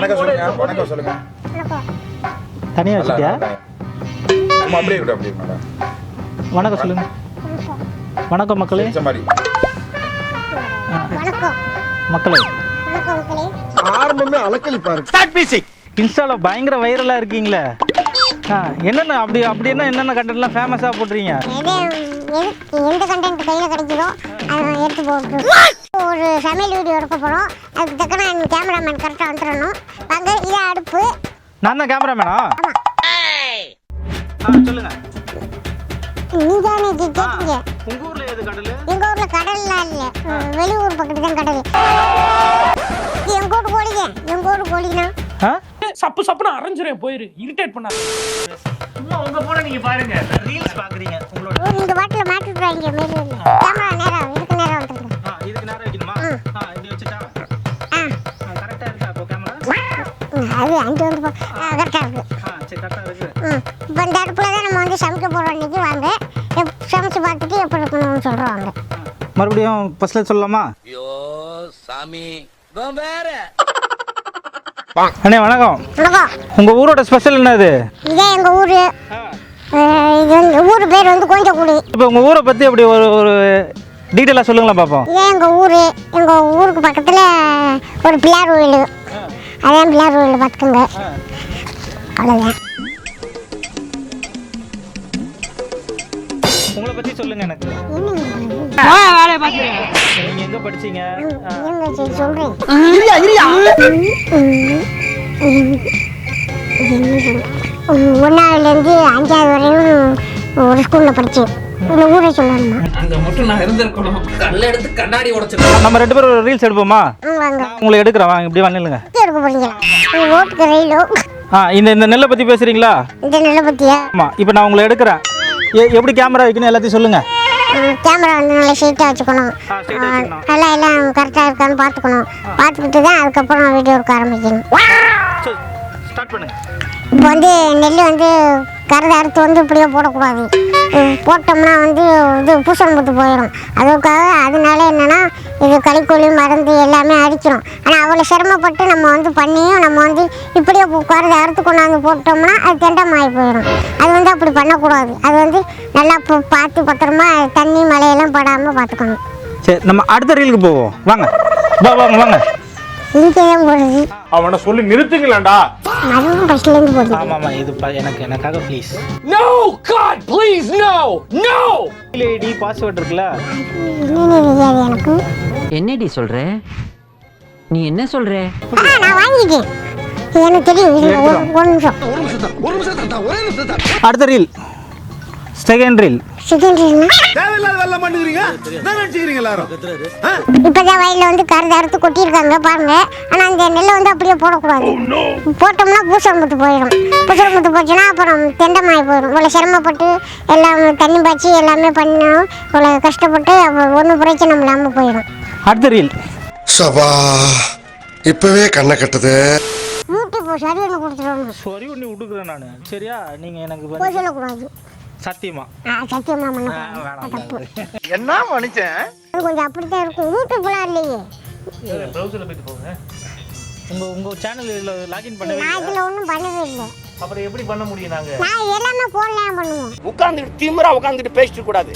வணக்கம் சொல்லுங்க. வணக்கம் சொல்லுங்க. தனியா வச்சிட்டியா? அப்படியே விடு, அப்படியே விடு. வணக்கம் சொல்லுங்க. வணக்கம் மக்களே. மாதிரி வணக்கம் மக்களே. வணக்கம் மக்களே. ஆரம்பமே அலக்களிப்பாரு. இன்ஸ்டால பயங்கர வைரலா இருக்கீங்களே. என்னென்ன அப்படி என்னென்ன கண்டென்ட்லாம் ஃபேமஸாக போடுறீங்க? எந்த கண்டென்ட் கையில் கிடைக்குதோ அதை எடுத்து போட்டு ஒரு சமையல் வீடியோ எடுக்க போகிறோம். அதுக்கு தக்கன கேமராமேன் கரெக்டாக வந்துடணும். வாங்க, இதை அடுப்பு. நான் தான் கேமராமேனா? சொல்லுங்க. நீங்க தானே கேட்டீங்க. உங்க ஊர்ல எது கடல்? எங்க ஊர்ல கடல்லாம் இல்ல, வெளியூர் பக்கத்து தான் கடல். எங்க ஊர் கோழிங்க, எங்க ஊர் கோழினா சப்பு சப்புன்னு அரைஞ்சிரேன். போயிரு, இரிட்டேட் பண்ணாத. சும்மா உங்க போன நீங்க பாருங்க, ரீல்ஸ் பாக்குறீங்க. உங்களோட நீங்க பாட்டில மாட்டி விடுறாங்க. மேல கேமரா நேரா இதுக்கு நேரா வந்துருங்க. இதுக்கு நேரா வைக்கணுமா? இப்படி வச்சுட்டா கரெக்டா இருக்கா? அப்போ கேமரா அது அங்க வந்து கரெக்டா இருக்கு. சரி, கரெக்டா இருக்கு. இப்போ இந்த அடுப்புல தான் நம்ம வந்து சமைக்க போறோம். இன்னைக்கு வாங்க சமைச்சு பார்த்துட்டு எப்படி இருக்கணும்னு சொல்றோம். வாங்க மறுபடியும் ஃபர்ஸ்ட்ல சொல்லலாமா? ஐயோ சாமி வேற. அண்ணே வணக்கம். வணக்கம். உங்க ஊரோட ஸ்பெஷல் என்னது? இதே எங்க ஊரு. இது எங்க ஊர் பேர் வந்து கோஞ்சக்குடி. இப்போ உங்க ஊரை பத்தி அப்படி ஒரு டீட்டெயிலாக சொல்லுங்களேன் பார்ப்போம். இதே எங்க ஊரு. எங்க ஊருக்கு பக்கத்துல ஒரு பிள்ளையார் கோயில். அதான் பிள்ளையார் கோயில் பார்த்துக்கோங்க. அவ்வளோதான். உங்களை பத்தி சொல்லுங்க எனக்கு. நீங்க எங்க படிச்சீங்க? சரி சொல்றேன். ஒன்னாவதுலேருந்து 5வது வரையும் ஒரு ஸ்கூல்ல படிச்சேன். இந்த ஊரை சொல்லணுமா? அங்க மட்டும் நான் இருந்திருக்கணும். கல்ல எடுத்து கண்ணாடி உடைச்சிருக்கேன். நம்ம 2 பேரும் ரீல்ஸ் எடுப்போமா? வாங்க. உங்களை எடுக்கிறேன், வாங்க இப்படி வந்துடுங்க. எடுக்க போறீங்களா? ஓட்டுக்கு ரயிலோ. இந்த நெல்லை பத்தி பேசுறீங்களா? இந்த நெல்லை பத்தியா? ஆமா. இப்போ நான் உங்களை எடுக்கிறேன். எப்படி கேமரா வைக்கணும் எல்லாத்தையும் சொல்லுங்க. கேமரா வந்து நல்லா ஸ்ட்ரெயிட்டாக வச்சுக்கணும். நல்லா எல்லாம் கரெக்டாக இருக்கான்னு பார்த்துக்கணும். பார்த்துக்கிட்டு தான் அதுக்கப்புறம் வீடியோ எடுக்க ஆரம்பிக்கணும். ஸ்டார்ட் பண்ணுங்க. இப்போ வந்து நெல் வந்து கருது அறுத்து வந்து இப்படியே போடக்கூடாது. போட்டோம்னா வந்து இது பூசணம் போட்டு போயிடும். அதுக்காக அதனால என்னென்னா இது களைக்கொல்லி மருந்து எல்லாமே அடிக்கிறோம். ஆனால் அவ்வளோ சிரமப்பட்டு நம்ம வந்து பண்ணியும் நம்ம வந்து இப்படியே கருது அறுத்து கொண்டாந்து போட்டோம்னா அது தெண்டமாகி போயிடும். அது வந்து அப்படி பண்ணக்கூடாது. அது வந்து நல்லா பார்த்து பத்திரமா தண்ணி மழையெல்லாம் படாமல் பார்த்துக்கணும். சரி, நம்ம அடுத்த ரீலுக்கு போவோம். வாங்க வாங்க வாங்க. இதுக்கேதான் போடுறது. அவனை சொல்லி நிறுத்துங்களேன்டா. அதுவும் ஃபர்ஸ்ட்லேருந்து போடுது. ஆமாம், இது எனக்காக please. No God please no no. ID password இருக்குல்ல? என்னென்ன தெரியாது எனக்கு. என்னடி சொல்ற? நீ என்ன சொல்ற? நான் வாங்கிட்டேன். எனக்கு தெரியும். ஒரு நிமிஷம். அடுத்த ரீல், செகண்ட் ரீல். தேவையில்லாத வேலை பண்ணுகிறீங்க. என்ன நினைச்சுக்கிறீங்க எல்லாரும்? இப்பதான் வயல்ல வந்து கருது அறுத்து கொட்டியிருக்காங்க பாருங்க. ஆனா அந்த நெல்லை வந்து அப்படியே போடக்கூடாது. போட்டோம்னா பூசணம் போட்டு போயிடும். பூசணம் போட்டு போச்சுன்னா அப்புறம் தெண்டமாகி போயிடும். இவ்வளோ சிரமப்பட்டு எல்லாம் தண்ணி பாய்ச்சி எல்லாமே பண்ணோம். இவ்வளோ கஷ்டப்பட்டு ஒன்றும் பிரச்சனை இல்லாமல் போயிடும். அடுத்த ரீல். சபா இப்பவே கண்ணை கட்டுது. யூடியூப் சரி ஒன்று கொடுத்துருவாங்க. சாரி ஒன்று விட்டுக்கிறேன் நான். சரியா? நீங்கள் எனக்கு போய் சொல்லக்கூடாது. சத்தியமா சத்தியமா தப்பு. என்ன மனுஷன்? அது கொஞ்சம் அப்படித்தான் இருக்கும். யூடியூப்லாம் இல்லையே. ப்ரௌசரில் போயிட்டு போங்க. உங்கள் சேனலில் லாகின் பண்ணவே நான் இதில் ஒன்றும் பண்ணவே இல்லை. அப்புறம் எப்படி பண்ண முடியும்? நான் எல்லாமே போடலாம் பண்ணுவோம். உட்கார்ந்துட்டு திமிரா உட்கார்ந்துட்டு பேசிட்டு கூடாது.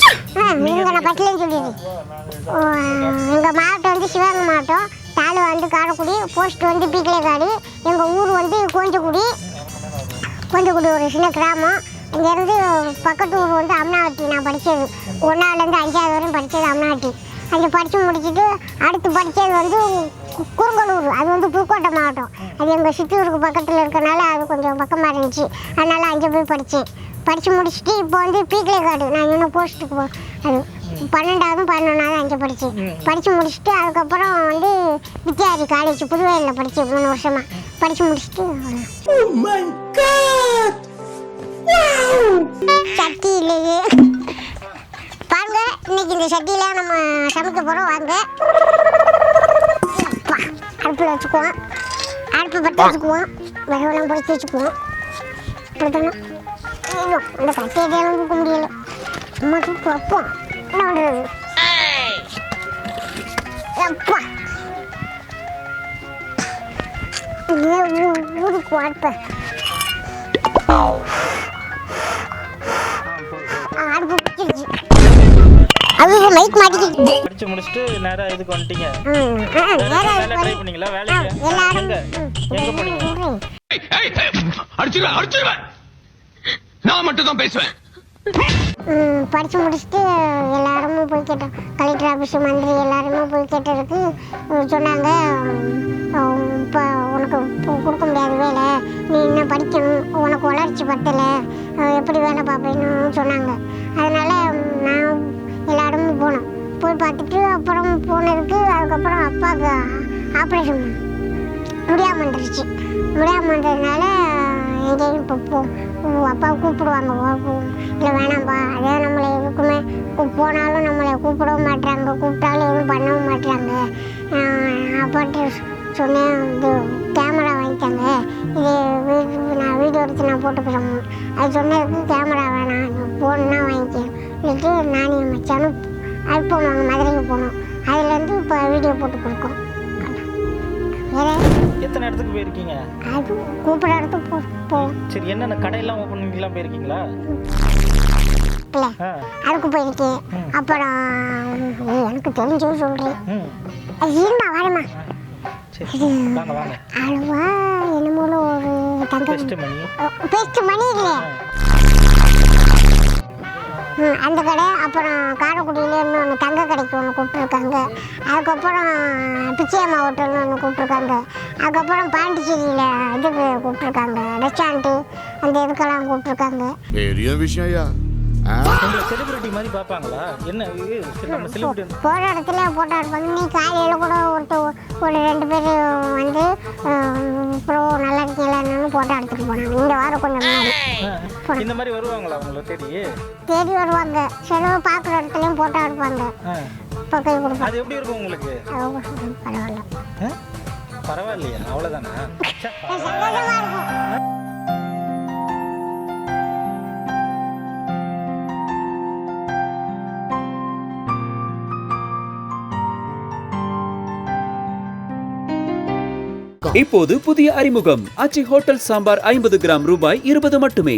நீங்கள் நான் பட்டிலேன்னு சொல்லிடுறேன். எங்கள் மாவட்டம் வந்து சிவகங்கை மாவட்டம், தாலுகா வந்து காரைக்குடி, போஸ்ட் வந்து பீக்கலைக்காடு, எங்கள் ஊர் வந்து கோஞ்சக்குடி. கோஞ்சக்குடி ஒரு சின்ன கிராமம். இங்கேருந்து பக்கத்து ஊர் வந்து அம்னாவட்டி. நான் படித்தது 1ஆவதுலேருந்து 5வது வரையும் படித்தது அம்னாவட்டி. அங்கே படித்து முடிச்சுட்டு அடுத்து படித்தது வந்து குறுங்கலூர். அது வந்து புதுக்கோட்டை மாவட்டம். அது எங்கள் சித்தூருக்கு பக்கத்தில் இருக்கனால அது கொஞ்சம் பக்கமாக இருந்துச்சு. அதனால் அங்கே போய் படித்தேன். படித்து முடிச்சுட்டு இப்போ வந்து பீக்கலைக்காடு நான் இன்னும் போஸ்ட்டுக்கு அது 12வது 11வது அங்கே படித்தேன். படித்து முடிச்சுட்டு அதுக்கப்புறம் வந்து வித்யாரி காலேஜ் புதுவையில் படித்தேன் 3 வருஷமாக. படித்து முடிச்சுட்டு சட்டி இல்லையே பாருங்க. இன்னைக்கு இந்த சட்டியில நம்ம சமைக்க போகிறோம். வாங்க அடுப்பில் வச்சுக்குவோம். அடுப்பு பற்ற வச்சுக்குவோம். விரவெல்லாம் பொறிச்சு வச்சுக்குவோம். இப்படித்தானே அந்த சட்டியெல்லாம் தூக்க முடியல. சும்மா தூக்கு வைப்போம். என்ன பண்ணுறது? அப்பா ஊருக்கு வார்ப்பேன் அடுப்பு பிடிச்சிருச்சு அது மைக் மாட்டிக்கிட்டு படிச்சு முடிச்சுட்டு நேரா இதுக்கு வந்துட்டீங்க. வேற வேலை ட்ரை பண்ணீங்களா? வேலைக்கு எங்க எங்க போனீங்க? அடிச்சிருவேன் நான் மட்டும் தான் பேசுவேன். படித்து முடிச்சுட்டு எல்லாருமே போய் கேட்டோம். கலெக்டர் ஆஃபீஸு மந்திரி எல்லாருமே போய் கேட்டதுக்கு சொன்னாங்க, இப்போ உனக்கு கொடுக்க முடியாது வேலை, நீ இன்னும் படிக்கணும், உனக்கு வளர்ச்சி பத்தலை, எப்படி வேலை பார்ப்பேன்னு சொன்னாங்க. அதனால் நான் எல்லாருமே போனோம். போய் பார்த்துட்டு அப்புறம் போனதுக்கு அதுக்கப்புறம் அப்பாவுக்கு ஆப்ரேஷன் முடியாமல் இருந்துருச்சு. முடியாமல் இருந்ததுனால எங்கேயும் இப்போ அப்பாவை கூப்பிடுவாங்க, இல்லை வேணாம்ப்பா, அதே நம்மளை எதுக்குமே போனாலும் நம்மளை கூப்பிடவும் மாட்டுறாங்க, கூப்பிட்டாலும் எதுவும் பண்ணவும் மாட்டுறாங்க. அப்பாட்டு சொன்னேன், இது கேமரா வாங்கிட்டாங்க, இது நான் வீடியோ எடுத்து நான் போட்டுக்கிறேன். அது சொன்னதுக்கு கேமரா வேணாம், ஃபோன்னா வாங்கிக்கிறேன் சொல்லிட்டு நானும் மச்சானும் அது போனோம், மதுரைக்கு போனோம். அதுலேருந்து இப்போ வீடியோ போட்டு கொடுக்கோம். வேற எத்தனை இடத்துக்கு போயிருக்கீங்க? அது கூப்பிட இடத்துக்கு போவோம். சரி, என்னென்ன கடையெல்லாம் ஓப்பன் பண்ணிக்கலாம் போயிருக்கீங்களா? இல்லை, அதுக்கு போயிருக்கேன். அப்புறம் எனக்கு தெரிஞ்சு சொல்கிறேன், அது இருமா வரமா, சரி வாங்க வாங்க. அழுவா என்னமோ ஒரு தங்க பெஸ்ட் மணி இல்லையா அந்த கடை. அப்புறம் காரைக்குடியில் இன்னொன்று தங்க கடைக்கு ஒன்று கூப்பிட்ருக்காங்க. அதுக்கப்புறம் பிச்சையம்மா ஹோட்டல்னு ஒன்று கூப்பிட்ருக்காங்க. அதுக்கப்புறம் பாண்டிச்சேரியில் இதுக்கு கூப்பிட்ருக்காங்க, ரெஸ்டாரண்ட்டு அந்த இதுக்கெல்லாம் கூப்பிட்ருக்காங்க. பெரிய விஷயம். உங்களை செலிபிரிட்டி மாதிரி பார்ப்பாங்களா? என்ன நம்ம செலிபிரிட்டி போகிற இடத்துல போட்டோ எடுப்பாங்க. நீ காலையில் கூட ஒரு 2 பேர் வந்து ப்ரோ நல்லா இருக்கீங்களான்னு போட்டோ எடுத்துகிட்டு போனாங்க. இந்த வாரம் கொஞ்சம் முன்னாடி இந்த மாதிரி வருவாங்களா உங்களை தேடி வருவாங்க. சில பார்க்குற இடத்துலையும் போட்டோ எடுப்பாங்க, பக்கம் கொடுப்பாங்க. அது எப்படி இருக்கும் உங்களுக்கு? பரவாயில்ல, பரவாயில்லையா? அவ்வளோதானா? சந்தோஷமாக இருக்கும். இப்போது புதிய அறிமுகம் ஆச்சி ஹோட்டல் சாம்பார் 50 கிராம் ரூபாய் 20 மட்டுமே.